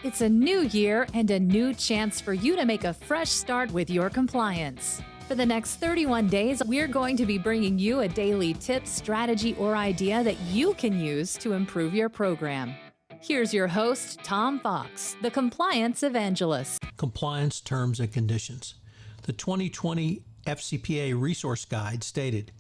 It's a new year and a new chance for you to make a fresh start with your compliance. For the next 31 days, we're going to be bringing you a daily tip, strategy, or idea that you can use to improve your program. Here's your host, Tom Fox, the Compliance Evangelist. Compliance Terms and Conditions. The 2020 FCPA Resource Guide stated,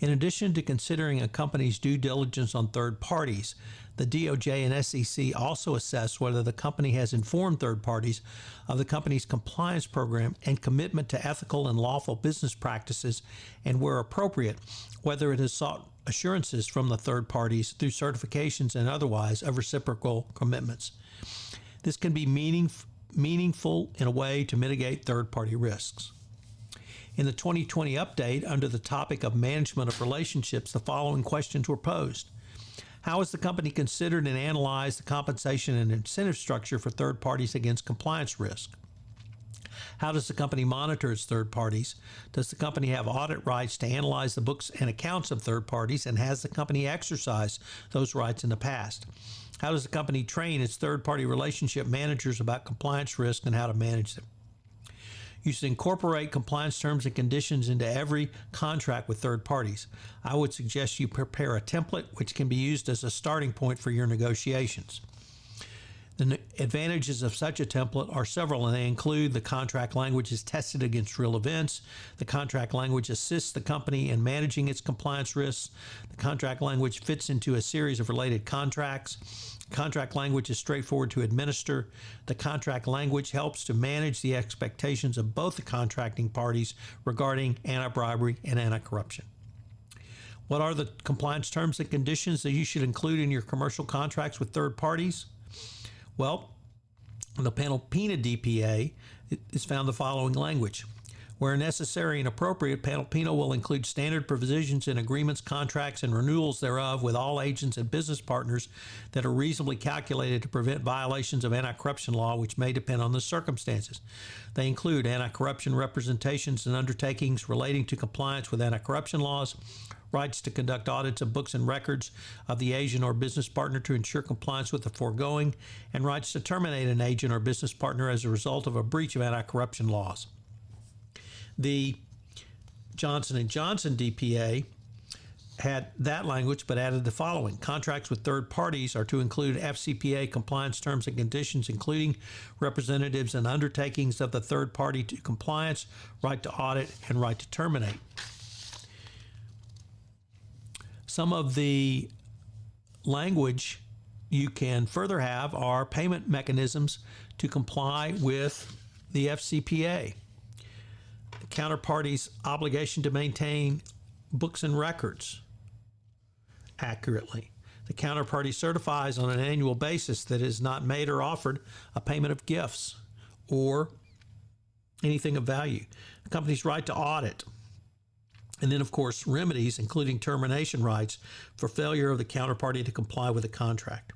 in addition to considering a company's due diligence on third parties, the DOJ and SEC also assess whether the company has informed third parties of the company's compliance program and commitment to ethical and lawful business practices, and where appropriate, whether it has sought assurances from the third parties through certifications and otherwise of reciprocal commitments. This can be meaningful in a way to mitigate third-party risks. In the 2020 update, under the topic of management of relationships, the following questions were posed. How has the company considered and analyzed the compensation and incentive structure for third parties against compliance risk? How does the company monitor its third parties? Does the company have audit rights to analyze the books and accounts of third parties, and has the company exercised those rights in the past? How does the company train its third-party relationship managers about compliance risk and how to manage them? You should incorporate compliance terms and conditions into every contract with third parties. I would suggest you prepare a template which can be used as a starting point for your negotiations. The advantages of such a template are several, and they include the contract language is tested against real events, the contract language assists the company in managing its compliance risks, the contract language fits into a series of related contracts, contract language is straightforward to administer, the contract language helps to manage the expectations of both the contracting parties regarding anti-bribery and anti-corruption. What are the compliance terms and conditions that you should include in your commercial contracts with third parties? Well, in the Panalpina DPA is found the following language. Where necessary and appropriate, Panalpina will include standard provisions in agreements, contracts, and renewals thereof with all agents and business partners that are reasonably calculated to prevent violations of anti-corruption law, which may depend on the circumstances. They include anti-corruption representations and undertakings relating to compliance with anti-corruption laws, rights to conduct audits of books and records of the agent or business partner to ensure compliance with the foregoing, and rights to terminate an agent or business partner as a result of a breach of anti-corruption laws. The Johnson & Johnson DPA had that language but added the following. Contracts with third parties are to include FCPA compliance terms and conditions, including representatives and undertakings of the third party to compliance, right to audit, and right to terminate. Some of the language you can further have are payment mechanisms to comply with the FCPA. The counterparty's obligation to maintain books and records accurately. The counterparty certifies on an annual basis that it has not made or offered a payment of gifts or anything of value. The company's right to audit. And then, of course, remedies, including termination rights for failure of the counterparty to comply with the contract.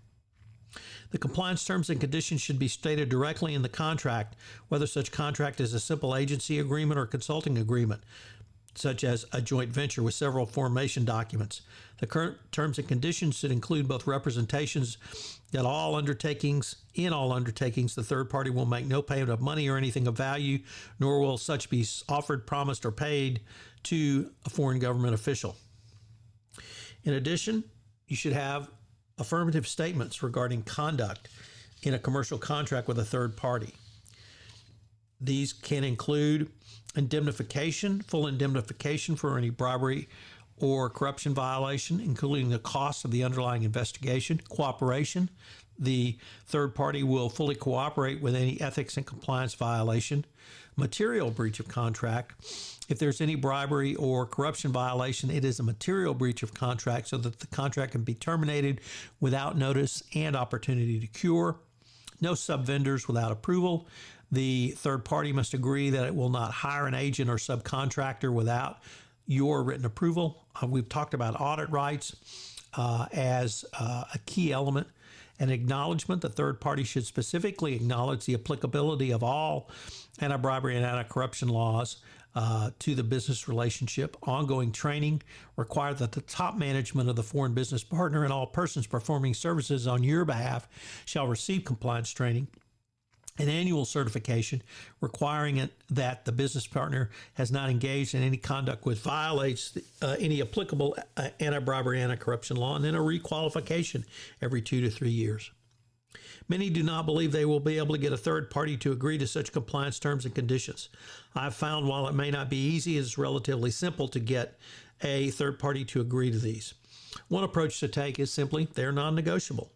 The compliance terms and conditions should be stated directly in the contract, whether such contract is a simple agency agreement or consulting agreement, such as a joint venture with several formation documents. The current terms and conditions should include both representations that in all undertakings, the third party will make no payment of money or anything of value, nor will such be offered, promised, or paid to a foreign government official. In addition, you should have affirmative statements regarding conduct in a commercial contract with a third party. These can include indemnification, full indemnification for any bribery or corruption violation, including the cost of the underlying investigation, cooperation. The third party will fully cooperate with any ethics and compliance violation, material breach of contract. If there's any bribery or corruption violation, it is a material breach of contract so that the contract can be terminated without notice and opportunity to cure. No sub-vendors without approval. The third party must agree that it will not hire an agent or subcontractor without your written approval. We've talked about audit rights as a key element. An acknowledgement, the third party should specifically acknowledge the applicability of all anti-bribery and anti-corruption laws to the business relationship. Ongoing training require that the top management of the foreign business partner and all persons performing services on your behalf shall receive compliance training. An annual certification requiring that the business partner has not engaged in any conduct which violates any applicable anti-bribery, anti-corruption law, and then a requalification every 2 to 3 years. Many do not believe they will be able to get a third party to agree to such compliance terms and conditions. I've found while it may not be easy, it's relatively simple to get a third party to agree to these. One approach to take is simply they're non-negotiable.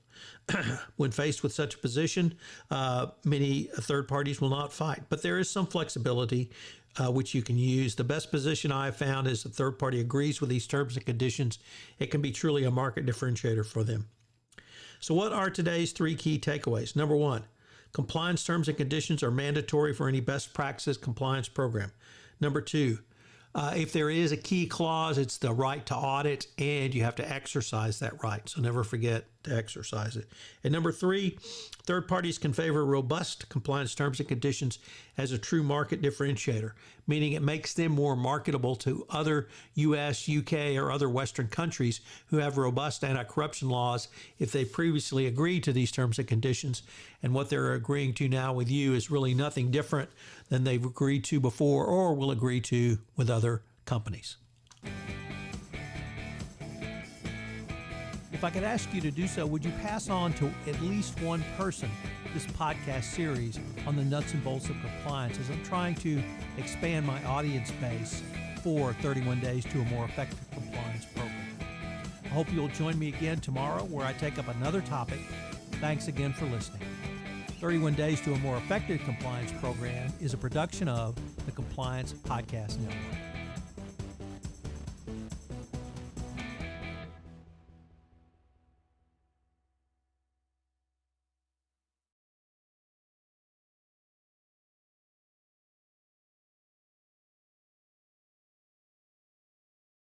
When faced with such a position, many third parties will not fight, but there is some flexibility which you can use. The best position I have found is the third party agrees with these terms and conditions. It can be truly a market differentiator for them. So what are today's 3 key takeaways? Number 1, compliance terms and conditions are mandatory for any best practices compliance program. Number 2, if there is a key clause, it's the right to audit, and you have to exercise that right. So never forget to exercise it. And number 3, third parties can favor robust compliance terms and conditions as a true market differentiator, meaning it makes them more marketable to other U.S., U.K., or other Western countries who have robust anti-corruption laws if they previously agreed to these terms and conditions. And what they're agreeing to now with you is really nothing different than they've agreed to before or will agree to with other companies. If I could ask you to do so, would you pass on to at least one person this podcast series on the nuts and bolts of compliance, as I'm trying to expand my audience base for 31 Days to a More Effective Compliance Program. I hope you'll join me again tomorrow where I take up another topic. Thanks again for listening. 31 Days to a More Effective Compliance Program is a production of the Compliance Podcast Network.